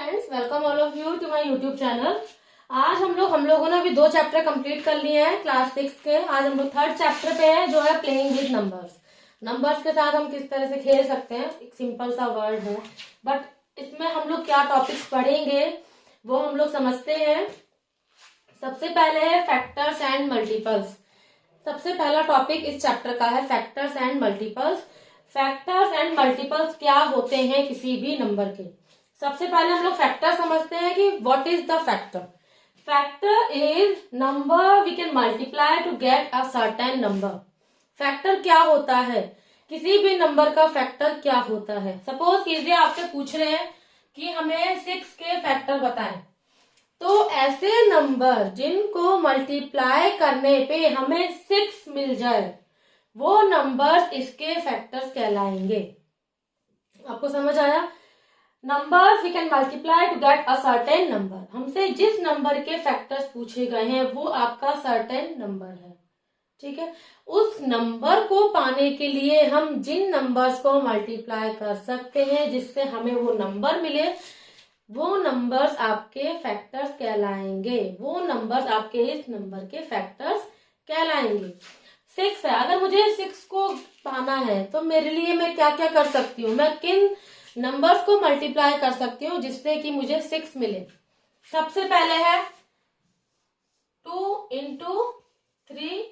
Friends, welcome all of you to my YouTube channel. आज हम लोगों ने अभी 2 चैप्टर कंप्लीट कर लिए हैं क्लास 6 के। आज हम लोग 3rd चैप्टर पे हैं जो है प्लेइंग विद नंबर्स। नंबर्स के साथ हम किस तरह से खेल सकते हैं, एक सिंपल सा वर्ड है, बट इसमें हम लोग क्या टॉपिक्स पढ़ेंगे वो हम लोग समझते हैं। सबसे पहले है फैक्टर्स एंड मल्टीपल्स। सबसे पहला टॉपिक इस चैप्टर का है factors and multiples. Factors and multiples क्या होते हैं किसी भी नंबर के। सबसे पहले हम लोग फैक्टर समझते हैं कि what is the factor. Factor is number we can multiply to get a certain number. Factor क्या होता है, किसी भी नंबर का फैक्टर क्या होता है। सपोज कीजिए आपसे पूछ रहे हैं कि हमें 6 के फैक्टर बताएं, तो ऐसे नंबर जिनको मल्टीप्लाई करने पे हमें 6 मिल जाए वो नंबर्स इसके फैक्टर्स कहलाएंगे। आपको समझ आया? Numbers we can multiply to get a certain number. हमसे जिस नंबर के फैक्टर्स पूछे गए हैं वो आपका सर्टेन नंबर है, ठीक है। उस नंबर को पाने के लिए हम जिन नंबर्स को मल्टीप्लाई कर सकते हैं जिससे हमें वो नंबर मिले, वो नंबर्स आपके फैक्टर्स कहलाएंगे। वो नंबर्स आपके इस नंबर के फैक्टर्स कहलाएंगे। 6 है, अगर मुझे 6 को पाना है तो मेरे लिए मैं क्या क्या कर सकती हूँ, मैं किन नंबर्स को मल्टीप्लाई कर सकती हूँ जिससे कि मुझे 6 मिले। सबसे पहले है 2 इंटू 3,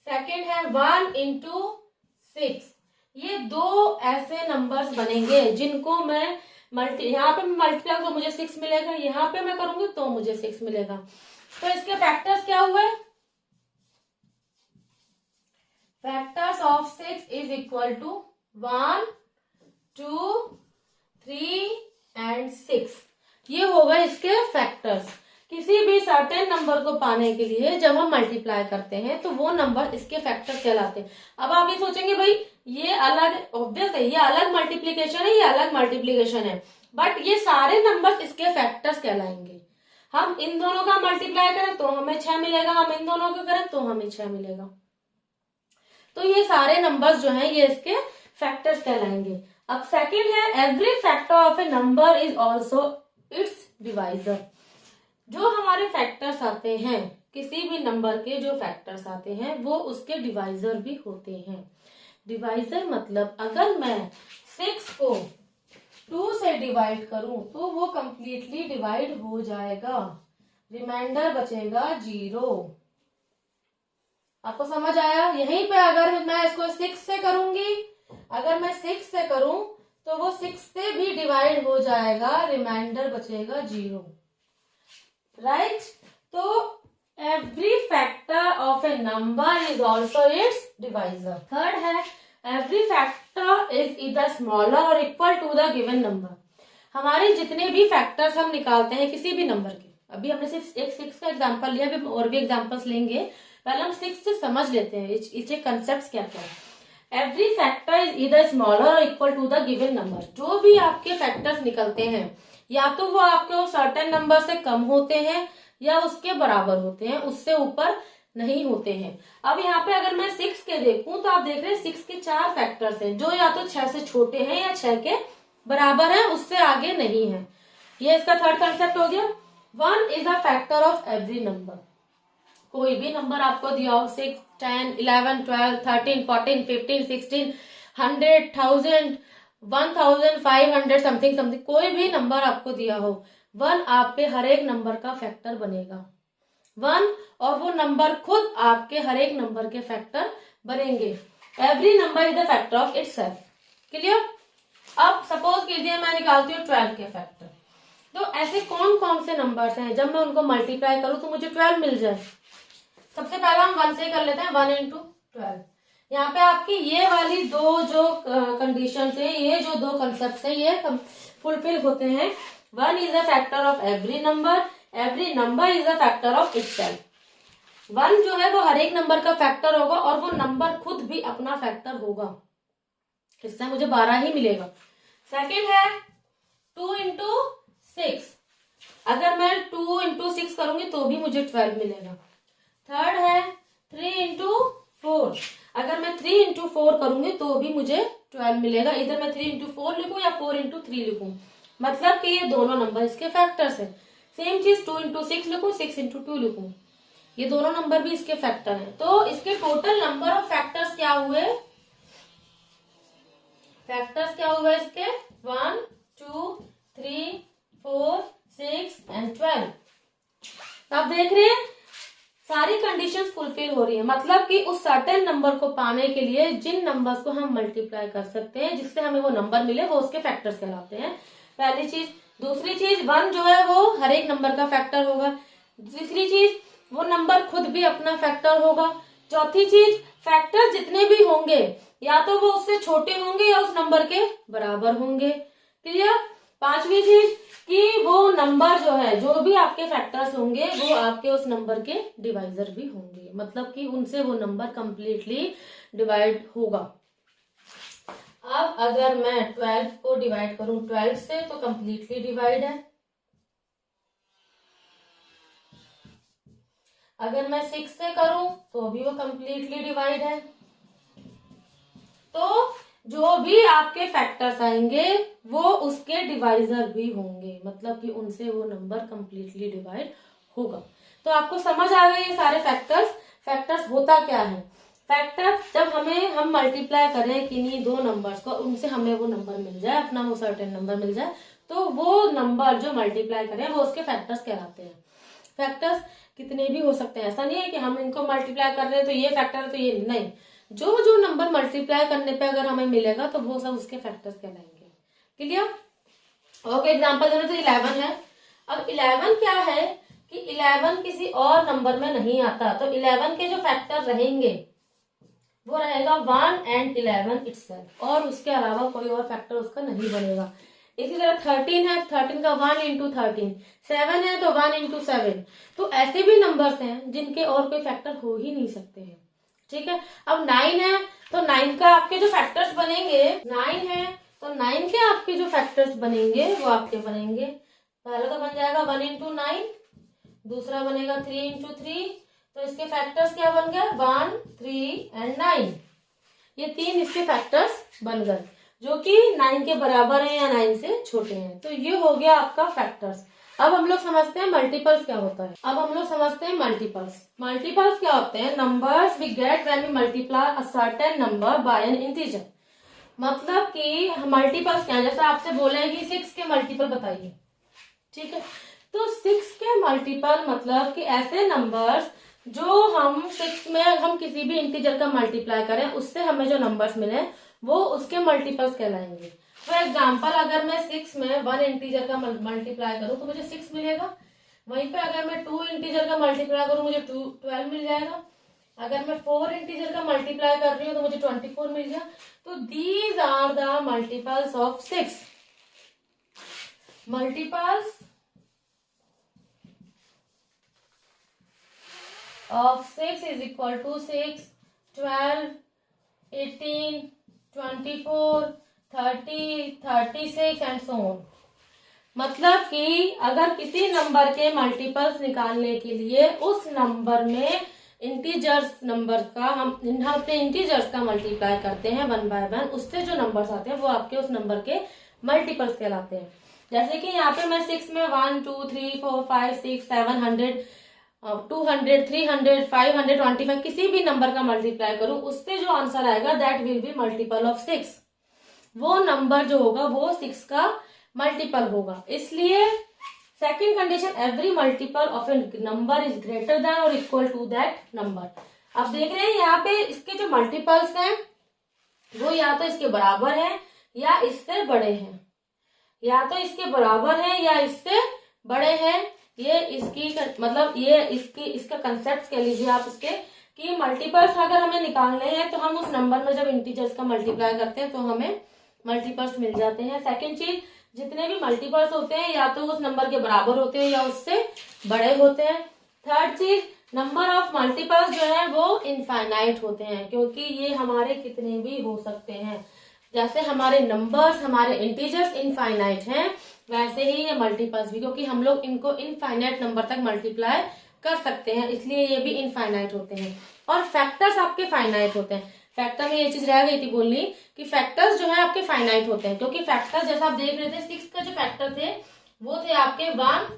सेकेंड है 1 इंटू 6। ये 2 ऐसे नंबर्स बनेंगे जिनको मैं यहाँ पे मल्टीप्लाई तो मुझे 6 मिलेगा, यहाँ पे मैं करूंगी तो मुझे 6 मिलेगा। तो इसके फैक्टर्स क्या हुए? Factors of 6 is equal to 1, 2, 3 and 6। ये होगा इसके फैक्टर्स। किसी भी सर्टेन नंबर को पाने के लिए जब हम मल्टीप्लाई करते हैं तो वो नंबर इसके फैक्टर्स कहलाते हैं। अब आप ये सोचेंगे भाई ये अलग, ऑब्वियस है, ये अलग मल्टीप्लीकेशन है, ये अलग मल्टीप्लीकेशन है, बट ये सारे नंबर्स इसके फैक्टर्स कहलाएंगे। हम इन दोनों का मल्टीप्लाई करें तो हमें 6 मिलेगा, हम इन दोनों का करें तो हमें 6 मिलेगा। तो ये सारे नंबर्स जो हैं ये इसके फैक्टर्स कहलाएंगे। अब सेकंड है every factor of a number is also its divisor. जो हमारे फैक्टर्स आते हैं, किसी भी नंबर के जो फैक्टर्स आते हैं वो उसके डिवाइजर भी होते हैं। डिवाइजर मतलब अगर मैं 6 को 2 से डिवाइड करूं तो वो कंप्लीटली डिवाइड हो जाएगा, रिमाइंडर बचेगा 0। आपको समझ आया? यहीं पे अगर मैं इसको 6 से करूंगी, अगर मैं 6 से करूं तो वो 6 से भी डिवाइड हो जाएगा, रिमाइंडर बचेगा 0, राइट। तो every factor of a number is also its divisor. Third है every factor is either smaller और equal to the given number. हमारे जितने भी फैक्टर्स हम निकालते हैं किसी भी नंबर के, अभी हमने सिर्फ एक 6 का एग्जांपल लिया, अभी और भी एग्जांपल्स लेंगे, पहले हम 6 से समझ लेते हैं इसके कंसेप्ट क्या क्या है। Every factor is either smaller और equal to the given number. जो भी आपके फैक्टर्स निकलते हैं या तो वो आपके सर्टेन नंबर से कम होते हैं या उसके बराबर होते हैं, उससे ऊपर नहीं होते हैं। अब यहाँ पे अगर मैं 6 के देखूं तो आप देख रहे हैं 6 के 4 फैक्टर्स हैं जो या तो 6 से छोटे हैं या 6 के बराबर हैं, उससे आगे नहीं है। ये इसका थर्ड कंसेप्ट हो गया। 1 is a factor of every number. कोई भी नंबर आपको दिया हो, 6, 10, 11, 12, 13, 14, 15, 16, 100, 1000, 1500 समथिंग समथिंग, कोई भी नंबर आपको दिया हो, 1 आप पे हर एक नंबर का फैक्टर बनेगा 1, और वो नंबर खुद आपके हर एक नंबर के फैक्टर बनेंगे। Every number is the factor of itself. Clear? अब सपोज कीजिए मैं निकालती हूँ 12 के फैक्टर। तो ऐसे कौन कौन से नंबर्स हैं जब मैं उनको मल्टीप्लाई करूं तो मुझे 12 मिल जाए। सबसे पहला हम 1 से कर लेते हैं, 1 इंटू 12। यहाँ पे आपकी ये वाली 2 जो कंडीशंस है, ये जो 2 कंसेप्ट है, ये फुलफिल होते हैं। 1 is a factor of every number is a factor of itself. 1 जो है वो हर एक नंबर का फैक्टर होगा और वो नंबर खुद भी अपना फैक्टर होगा, इससे मुझे 12 ही मिलेगा। सेकेंड है 2 इंटू 6। अगर मैं 2 इंटू 6 करूंगी तो भी मुझे 12 मिलेगा। थर्ड है 3 इंटू 4। अगर मैं 3 इंटू 4 करूंगी तो भी मुझे 12 मिलेगा। इधर मैं 3 इंटू 4 लिखूं या 4 इंटू 3 लिखूं, मतलब कि ये दोनों नंबर इसके फैक्टर्स हैं। सेम चीज 2 इंटू 6 लिखूं, 6 इंटू 2 लिखूं, ये दोनों नंबर भी इसके फैक्टर हैं। तो इसके टोटल नंबर ऑफ फैक्टर्स क्या हुए, फैक्टर्स क्या हुए इसके 1 2 3 4 6 एंड 12। आप देख रहे हैं सारी कंडीशंस फुलफिल हो रही है, मतलब कि उस सर्टेन नंबर को पाने के लिए जिन नंबर्स को हम मल्टीप्लाई कर सकते हैं जिससे हमें वो नंबर मिले वो उसके फैक्टर्स कहलाते हैं, पहली चीज। दूसरी चीज 1 जो है वो हर एक नंबर का फैक्टर होगा। तीसरी चीज वो नंबर खुद भी अपना फैक्टर होगा। चौथी चीज फैक्टर जितने भी होंगे या तो वो उससे छोटे होंगे या उस नंबर के बराबर होंगे। क्लियर। पांचवी चीज कि वो नंबर जो है, जो भी आपके फैक्टर्स होंगे वो आपके उस नंबर के डिवाइजर भी होंगे, मतलब कि उनसे वो नंबर कंप्लीटली डिवाइड होगा। अब अगर मैं 12 को डिवाइड करूं 12 से तो कंप्लीटली डिवाइड है। अगर मैं 6 से करूं तो भी वो कंप्लीटली डिवाइड है। तो जो भी आपके फैक्टर्स आएंगे वो उसके डिवाइजर भी होंगे, मतलब कि उनसे वो नंबर कंप्लीटली डिवाइड होगा। तो आपको समझ आ गए ये सारे फैक्टर्स। फैक्टर्स होता क्या है, फैक्टर्स जब हम मल्टीप्लाई करें किन्हीं दो नंबर्स को, उनसे हमें वो नंबर मिल जाए, अपना वो सर्टेन नंबर मिल जाए, तो वो नंबर जो मल्टीप्लाई करें वो उसके फैक्टर्स कहलाते हैं। फैक्टर्स कितने भी हो सकते हैं, ऐसा नहीं है कि हम इनको मल्टीप्लाई कर रहे हैं तो ये फैक्टर है तो ये नहीं, जो जो नंबर मल्टीप्लाई करने पे अगर हमें मिलेगा तो वो सब उसके फैक्टर्स कहलाएंगे। क्लियर। ओके, एग्जांपल देना तो 11 है। अब 11 क्या है कि 11 किसी और नंबर में नहीं आता, तो 11 के जो फैक्टर रहेंगे वो रहेगा 1 एंड 11 इटसेल्फ, और उसके अलावा कोई और फैक्टर उसका नहीं बनेगा। इसी तरह 13 है, 13 का 1 इंटू 13, 7 है तो 1 इंटू 7। तो ऐसे भी नंबर्स हैं जिनके और कोई फैक्टर हो ही नहीं सकते हैं। ठीक है। अब 9 है तो 9 का आपके जो फैक्टर्स बनेंगे, 9 है तो 9 के आपके जो फैक्टर्स बनेंगे वो आपके बनेंगे, पहला तो बन जाएगा 1 इंटू 9, दूसरा बनेगा 3 इंटू 3, तो इसके फैक्टर्स क्या बन गए 1 3 एंड 9। ये तीन इसके फैक्टर्स बन गए जो कि 9 के बराबर हैं या 9 से छोटे हैं। तो ये हो गया आपका फैक्टर्स। अब हम लोग समझते हैं मल्टीपल्स क्या होता है। अब हम लोग समझते हैं मल्टीपल्स। मल्टीपल्स क्या होते हैं, numbers we get when we multiply a certain number by an integer. मतलब कि मल्टीपल्स क्या है, जैसे आपसे बोले कि 6 के मल्टीपल बताइए, ठीक है, तो 6 के मल्टीपल मतलब कि ऐसे नंबर्स जो हम 6 में हम किसी भी इंटीजर का मल्टीप्लाई करें उससे हमें जो नंबर्स मिले वो उसके मल्टीपल्स कहलाएंगे। फॉर एग्जाम्पल अगर मैं 6 में 1 इंटीजर का मल्टीप्लाई करूं तो मुझे 6 मिलेगा, वहीं पे अगर मैं 2 इंटीजर का मल्टीप्लाई करूं मुझे 12 मिल जाएगा, अगर मैं 4 इंटीजर का मल्टीप्लाई कर रही हूँ तो मुझे 24 मिल गया। तो these are the multiples of 6। Multiples of 6 is equal to 6, 12, 18, 24, 30, 36 and so on। मतलब कि अगर किसी नंबर के मल्टीपल्स निकालने के लिए उस नंबर में इंटीजर्स नंबर का हम अपने इंटीजर्स का मल्टीप्लाई करते हैं 1 बाय 1, उससे जो नंबर्स आते हैं वो आपके उस नंबर के मल्टीपल्स कहलाते हैं। जैसे कि यहाँ पे मैं 6 में 1 2 3 4 5 6 700 200 300 525 किसी भी नंबर का मल्टीप्लाई करूं उससे जो आंसर आएगा that will be multiple of 6। वो नंबर जो होगा वो 6 का मल्टीपल होगा। इसलिए second condition, every multiple of a number is greater than और इक्वल टू दैट नंबर। अब देख रहे हैं यहाँ पे इसके जो मल्टीपल्स हैं वो या तो इसके बराबर है या इससे बड़े हैं, या तो इसके बराबर है या इससे बड़े हैं। ये इसकी मतलब ये इसका कंसेप्ट कह लीजिए आप इसके कि मल्टीपल्स अगर हमें निकालने हैं तो हम उस नंबर में जब इंटीजर्स का मल्टीप्लाई करते हैं तो हमें मल्टीपल्स मिल जाते हैं। सेकंड चीज, जितने भी मल्टीपल्स होते हैं या तो उस नंबर के बराबर होते हैं या उससे बड़े होते हैं। थर्ड चीज, नंबर ऑफ मल्टीपल्स जो है वो इनफाइनाइट होते हैं, क्योंकि ये हमारे कितने भी हो सकते हैं। जैसे हमारे नंबर्स, हमारे इंटीजर्स इनफाइनाइट हैं, वैसे ही ये मल्टीपल्स भी, क्योंकि हम लोग इनको इनफाइनाइट नंबर तक मल्टीप्लाई कर सकते हैं, इसलिए ये भी इनफाइनाइट होते हैं। और फैक्टर्स आपके फाइनाइट होते हैं। फैक्टर में ये चीज रह गई थी बोलनी कि फैक्टर्स जो है आपके फाइनाइट होते हैं, क्योंकि फैक्टर जैसा आप देख रहे थे 6 का जो फैक्टर थे वो थे आपके 1,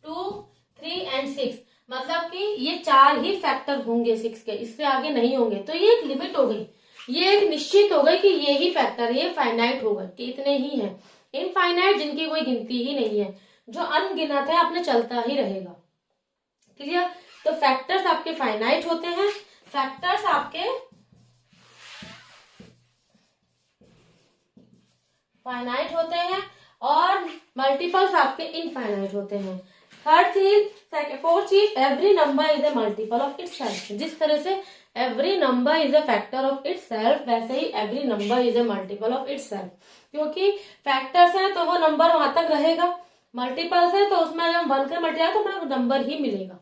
2, 3 एंड 6, मतलब कि ये 4 ही फैक्टर होंगे 6 के, इससे आगे नहीं होंगे। तो ये एक लिमिट हो गई, ये एक निश्चित हो गई कि ये ही फैक्टर, ये फाइनाइट हो गए कि इतने ही है। इनफाइनाइट जिनकी कोई गिनती ही नहीं है, जो अनगिनत है अपने चलता ही रहेगा। क्लियर? तो फैक्टर्स आपके फाइनाइट होते हैं, फैक्टर्स आपके फाइनाइट होते हैं और मल्टीपल्स आपके इनफाइनाइट होते हैं। थर्ड चीज, फोर्थ चीज, every number is a multiple of itself. जिस तरह से every number is a factor of itself, वैसे ही every number is a multiple of itself. क्योंकि फैक्टर्स हैं तो वो नंबर वहां तक रहेगा, मल्टीपल्स है तो उसमें जब 1 का मल्टीप्लाई तो हमें नंबर ही मिलेगा।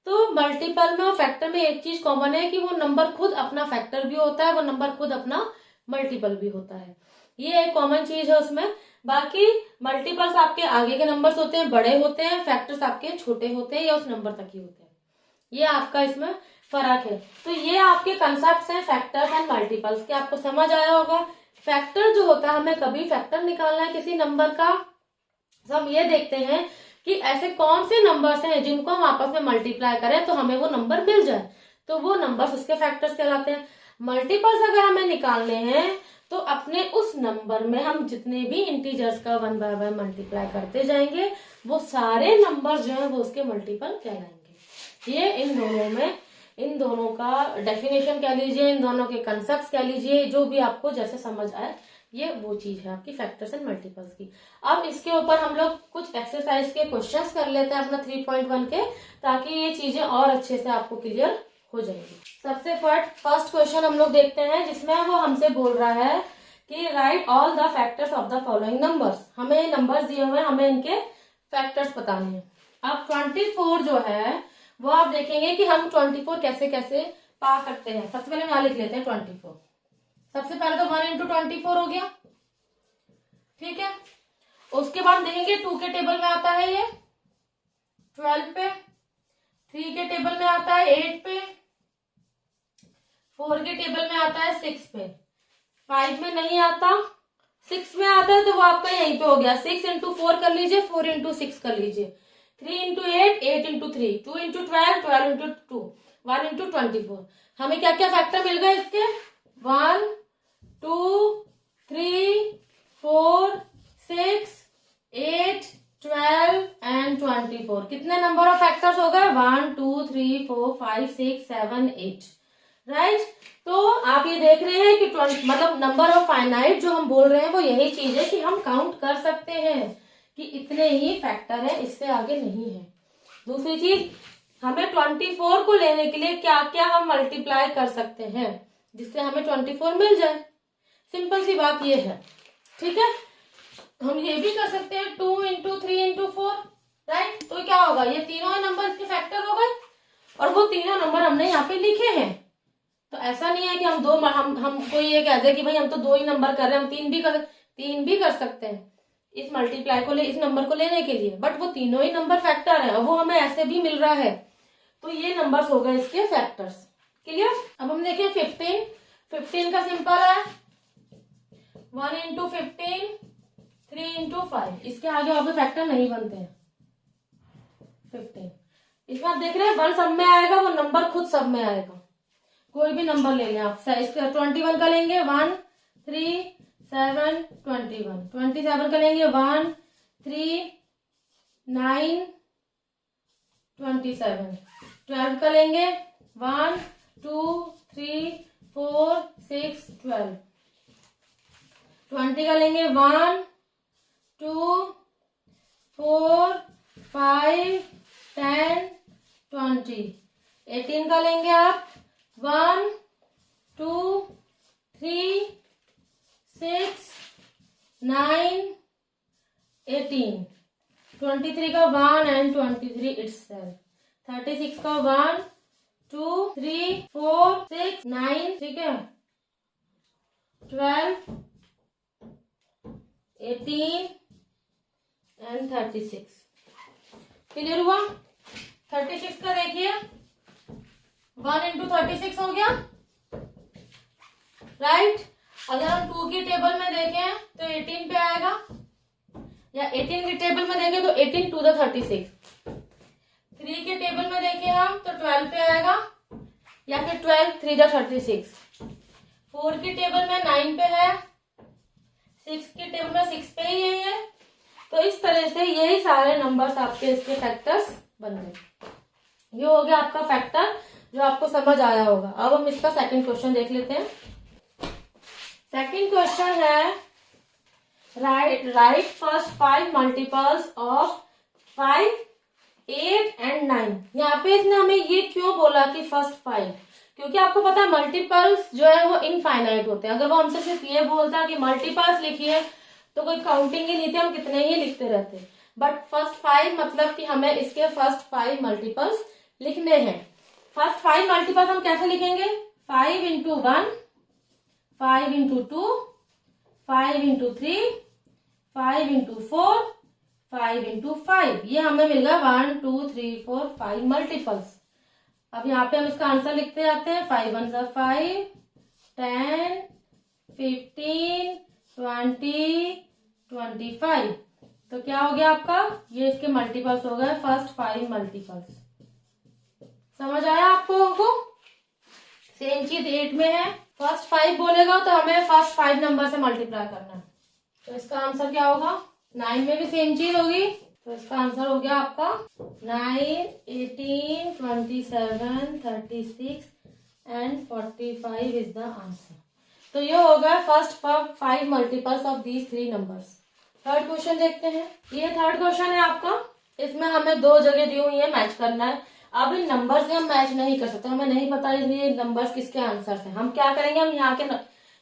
तो मल्टीपल में और फैक्टर में एक चीज कॉमन है कि वो नंबर खुद अपना फैक्टर भी होता है, वो नंबर खुद अपना मल्टीपल भी होता है, ये एक कॉमन चीज है उसमें। बाकी मल्टीपल्स आपके आगे के नंबर्स होते हैं, बड़े होते हैं, फैक्टर्स आपके छोटे होते हैं या उस नंबर तक ही होते हैं, ये आपका इसमें फर्क है। तो ये आपके कंसेप्ट हैं फैक्टर्स एंड मल्टीपल्स के, आपको समझ आया होगा। फैक्टर जो होता है, हमें कभी फैक्टर निकालना है किसी नंबर का, तो हम ये देखते हैं कि ऐसे कौन से नंबर्स हैं जिनको हम आपस में मल्टीप्लाई करें तो हमें वो नंबर मिल जाए, तो वो नंबर्स उसके फैक्टर्स कहलाते हैं। मल्टीपल्स अगर हमें निकालने हैं तो अपने उस नंबर में हम जितने भी इंटीजर्स का 1 बाय 1 मल्टीप्लाई करते जाएंगे, वो सारे नंबर जो है वो उसके मल्टीपल कहलाएंगे। ये इन दोनों का डेफिनेशन कह लीजिए, इन दोनों के कंसेप्ट कह लीजिए, जो भी आपको जैसे समझ आए, ये वो चीज है आपकी फैक्टर्स एंड मल्टीपल्स की। अब इसके ऊपर हम लोग कुछ एक्सरसाइज के क्वेश्चंस कर लेते हैं अपना 3.1 के, ताकि ये चीजें और अच्छे से आपको क्लियर हो जाएगी। सबसे फर्स्ट क्वेश्चन हम लोग देखते हैं, जिसमें वो हमसे बोल रहा है कि right all the factors of the following numbers. हमें नंबर्स दिए हुए हैं, हमें इनके फैक्टर्स बताने हैं। अब 24 जो है वो आप देखेंगे कि हम 24 कैसे कैसे पा सकते हैं। सबसे पहले यहाँ लिख लेते हैं 24। सबसे पहले तो 1 इंटू 24 हो गया, ठीक है। उसके बाद देखेंगे 2 के टेबल में आता है ये 12 पे, 3 के टेबल में आता है 8 पे, 4 के टेबल में आता है 6 पे, 5 में नहीं आता, 6 में आता है तो वो आपका यहीं पे हो गया। 6 इंटू 4 कर लीजिए, 4 इंटू 6 कर लीजिए, 3 into 8, 8 into 3, 2 into 12, 12 into 2, 1 into 24। हमें क्या क्या फैक्टर मिल गए इसके? 1, 2, 3, 4, 6, 8, 12 एंड 24। कितने नंबर ऑफ फैक्टर्स हो गए? 1, 2, 3, 4, 5, 6, 7, 8, राइट। तो आप ये देख रहे हैं कि मतलब नंबर ऑफ फाइनाइट जो हम बोल रहे हैं वो यही चीज है कि हम काउंट कर सकते हैं कि इतने ही फैक्टर है, इससे आगे नहीं है। दूसरी चीज, हमें 24 को लेने के लिए क्या क्या हम मल्टीप्लाई कर सकते हैं जिससे हमें 24 मिल जाए। सिंपल सी बात ये है, ठीक है। हम ये भी कर सकते हैं 2 इंटू 3 इंटू 4, राइट। तो क्या होगा, ये तीनों नंबर इसके फैक्टर हो गए और वो तीनों नंबर हमने यहाँ पे लिखे हैं। तो ऐसा नहीं है कि हम हम कोई ये कह दे कि भाई हम तो 2 ही नंबर कर रहे हैं, हम 3 भी कर सकते हैं इस मल्टीप्लाई को इस नंबर को लेने के लिए, बट वो तीनों ही नंबर फैक्टर है और वो हमें ऐसे भी मिल रहा है। तो ये नंबर्स हो गए इसके फैक्टर्स, क्लियर। अब हम देखें 15 का सिंपल है 1 इंटू 15, 3 इंटू 5, इसके आगे और भी फैक्टर नहीं बनते हैं। 15 इसमें आप देख रहे हैं 1 सब में आएगा, वो नंबर खुद सब में आएगा। कोई भी नंबर ले लें आप, इसका 21 का लेंगे 1, 3, 7, 21, 27 का लेंगे 1, 3, 9, 27, 12 का लेंगे 1, 2, 3, 4, 6, 12, 20 का लेंगे 1, 2, 4, 5, 10, 20, 18 का लेंगे आप 1, 2, 3, 6, 9, 18, 23 का 1 एंड 23 itself, 36 का 1, 2, 3, 4, 6, 9, ठीक है, 12, 18 एंड 36। क्लियर हुआ? 36 का देखिए 1 इंटू 36 हो गया राइट। अगर हम 2 की टेबल में देखें तो 18 पे आएगा, या 18 की टेबल में देखें तो 18 टू द 36। 3 के टेबल में देखें हम तो 12 पे आएगा, या फिर 12 3 द 36। 4 की टेबल में 9 पे है, 6 की टेबल में 6 पे ही यही है। तो इस तरह से यही सारे नंबर्स आपके इसके फैक्टर्स बन गए। ये हो गया आपका फैक्टर जो आपको समझ आया होगा। अब हम इसका सेकंड क्वेश्चन देख लेते हैं। सेकंड क्वेश्चन है right first 5 multiples of 5, 8 and 9। यहाँ पे इसने हमें ये क्यों बोला कि फर्स्ट 5, क्योंकि आपको पता है मल्टीपल्स जो है वो इनफाइनाइट होते हैं। अगर वो हमसे सिर्फ ये बोलता कि मल्टीपल्स लिखिए तो कोई काउंटिंग ही नहीं थी, हम कितने ही लिखते रहते। बट फर्स्ट 5 मतलब कि हमें इसके फर्स्ट 5 मल्टीपल्स लिखने हैं। फर्स्ट 5 मल्टीपल्स हम कैसे लिखेंगे? 5 into 1, 5 into 2, 5 into 3, 5 into 4, 5 into 5। ये हमें मिल गया 1 2 3 4 5 मल्टीपल्स। अब यहाँ पे हम इसका आंसर लिखते जाते हैं। 5 1 सा 5, 10, 15, 20, 25। तो क्या हो गया आपका? ये इसके मल्टीपल्स हो गए, फर्स्ट 5 मल्टीपल्स। समझ आया आपको? हमको सेम चीज 8 में है, फर्स्ट 5 बोलेगा तो हमें फर्स्ट 5 नंबर से मल्टीप्लाई करना है। तो इसका आंसर क्या होगा? 9 में भी सेम चीज होगी, तो इसका आंसर हो गया आपका 9, 18, 27, 36 एंड 45 इज द आंसर। तो ये हो गया first 5 multiples of these 3 numbers. Third question देखते हैं। ये थर्ड क्वेश्चन है आपका, इसमें हमें 2 जगह दी हुई है, मैच करना है। अब इन नंबर से हम मैच नहीं कर सकते, हमें नहीं पता ये नंबर्स किसके आंसर हैं। हम क्या करेंगे? हम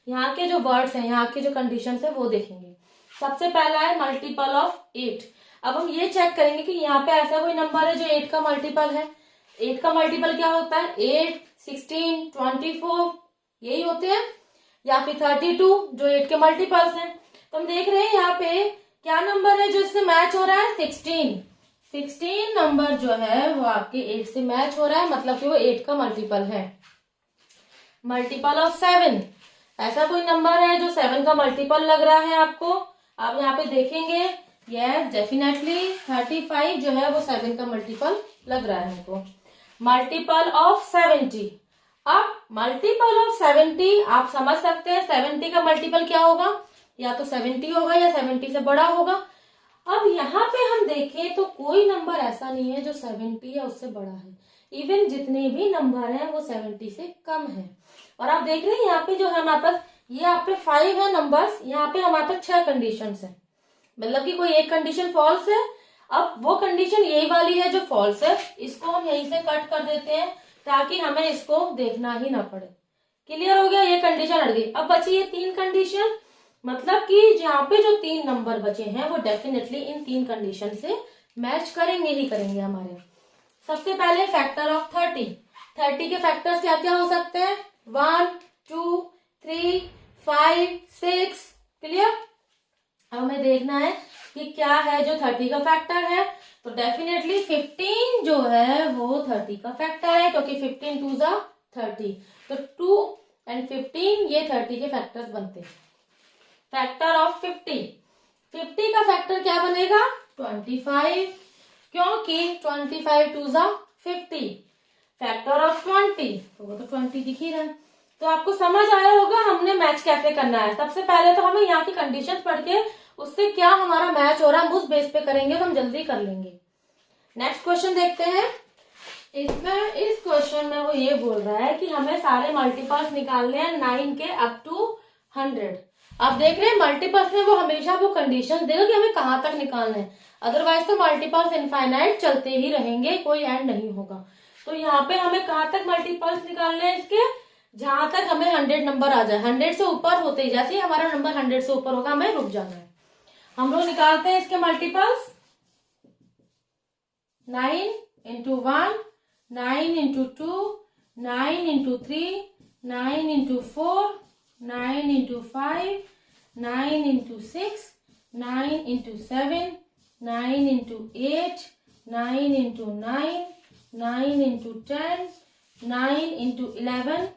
यहाँ के जो वर्ड्स हैं, यहाँ के जो कंडीशन है वो देखेंगे। सबसे पहला है मल्टीपल ऑफ 8। अब हम ये चेक करेंगे कि यहाँ पे ऐसा कोई नंबर है जो 8 का मल्टीपल है। 8 का मल्टीपल क्या होता है? 8, 16, 24 यही होते हैं, या फिर 32 जो 8 के मल्टीपल्स हैं। तो हम देख रहे हैं यहाँ पे क्या नंबर है जो इससे मैच हो रहा है? 16 नंबर जो है वो आपके 8 से मैच हो रहा है, मतलब कि वो 8 का मल्टीपल है। मल्टीपल ऑफ 7, ऐसा कोई नंबर है जो 7 का मल्टीपल लग रहा है आपको? आप यहाँ पे देखेंगे, यस डेफिनेटली 35 जो है वो 7 का मल्टीपल लग रहा है हमको। मल्टीपल ऑफ 70, अब मल्टीपल ऑफ 70 आप समझ सकते हैं 70 का मल्टीपल क्या होगा? या तो 70 होगा या 70 से बड़ा होगा। अब यहाँ पे हम देखें तो कोई नंबर ऐसा नहीं है जो 70 या उससे बड़ा है। इवन जितने भी नंबर हैं वो 70 से कम है। और आप देख रहे हैं यहाँ पे जो है हमारे पास, ये यहाँ पे 5 है नंबर्स, यहाँ पे हमारे पास 6 कंडीशंस है, मतलब कि कोई एक कंडीशन फॉल्स है। अब वो कंडीशन यही वाली है जो फॉल्स है, इसको हम यहीं से कट कर देते हैं ताकि हमें इसको देखना ही ना पड़े। क्लियर हो गया? ये कंडीशन हट गई। अब बची ये 3 कंडीशन, मतलब कि यहाँ पे जो 3 नंबर बचे हैं वो डेफिनेटली इन 3 कंडीशन से मैच करेंगे ही करेंगे हमारे। सबसे पहले फैक्टर ऑफ 30। 30 के फैक्टर्स क्या क्या हो सकते हैं? 1, 2, 3, 5, 6। क्लियर? अब हमें देखना है कि क्या है जो 30 का फैक्टर है। तो डेफिनेटली 15 जो है वो 30 का फैक्टर है, क्योंकि 15 2 जा 30, तो 2 एंड 15 ये 30 के फैक्टर्स बनते हैं। फैक्टर ऑफ 50 का फैक्टर क्या बनेगा? 25, क्योंकि 25 2 जा 50। फैक्टर ऑफ 20, तो वो तो 20 दिख ही रहा है। तो आपको समझ आया होगा हमने मैच कैसे करना है। सबसे पहले तो हमें यहाँ की कंडीशंस पढ़ के उससे क्या हमारा मैच हो रहा है उस बेस पे करेंगे, तो हम जल्दी कर लेंगे। नेक्स्ट क्वेश्चन देखते हैं। इसमें इस क्वेश्चन में वो ये बोल रहा है कि हमें सारे मल्टीपल्स निकालने हैं 9 के अप टू 100। आप देख रहे हैं मल्टीपल्स में वो हमेशा वो कंडीशन देगा कि हमें कहाँ तक निकालना है, अदरवाइज तो मल्टीपल्स इनफाइनाइट चलते ही रहेंगे, कोई एंड नहीं होगा। तो यहाँ पे हमें कहाँ तक मल्टीपल्स निकालने हैं इसके? जहां तक हमें 100 नंबर आ जाए। 100 से ऊपर होते ही, जैसे ही हमारा नंबर 100 से ऊपर होगा हमें रुक जाना है। हम लोग निकालते हैं इसके multiples. 9 into 1, 9 into 2, 9 into 3, 9 into 4, 9 into 5, 9 into 6, 9 into 7, 9 into 8, 9 into 9, 9 into 10, 9 into 11,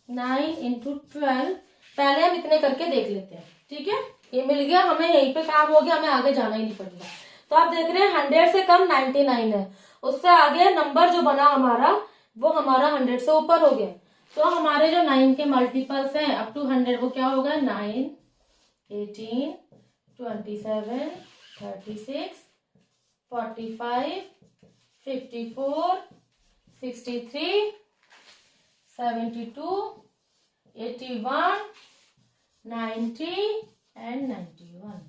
9 into 12, पहले हम इतने करके देख लेते हैं। ठीक है, ये मिल गया हमें, यहीं पे काम हो गया, हमें आगे जाना ही नहीं पड़ेगा। तो आप देख रहे हैं 100 से कम 99 है, उससे आगे नंबर जो बना हमारा वो हमारा 100 से ऊपर हो गया। तो हमारे जो 9 के मल्टीपल्स हैं अप टू 100 वो क्या होगा, 9, 18, 27, 36, 45, 54, 63, 72, 81, 90 एंड 91।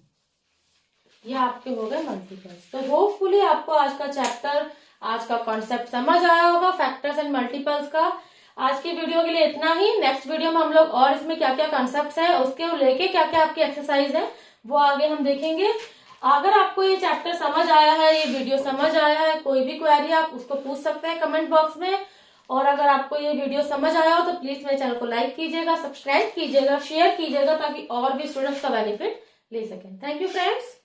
ये आपके हो गए मल्टीपल्स। तो होपफुली आपको आज का चैप्टर, आज का कॉन्सेप्ट समझ आया होगा फैक्टर्स एंड मल्टीपल्स का। आज की वीडियो के लिए इतना ही। नेक्स्ट वीडियो में हम लोग और इसमें क्या क्या कॉन्सेप्ट्स हैं, उसके लेके क्या क्या आपकी एक्सरसाइज है वो आगे हम देखेंगे। अगर आपको ये चैप्टर समझ आया है, ये वीडियो समझ आया है, कोई भी क्वेरी आप उसको पूछ सकते हैं कमेंट बॉक्स में। और अगर आपको ये वीडियो समझ आया हो तो प्लीज मेरे चैनल को लाइक कीजिएगा, सब्सक्राइब कीजिएगा, शेयर कीजिएगा, ताकि और भी स्टूडेंट्स का बेनिफिट ले सकें। Thank you friends.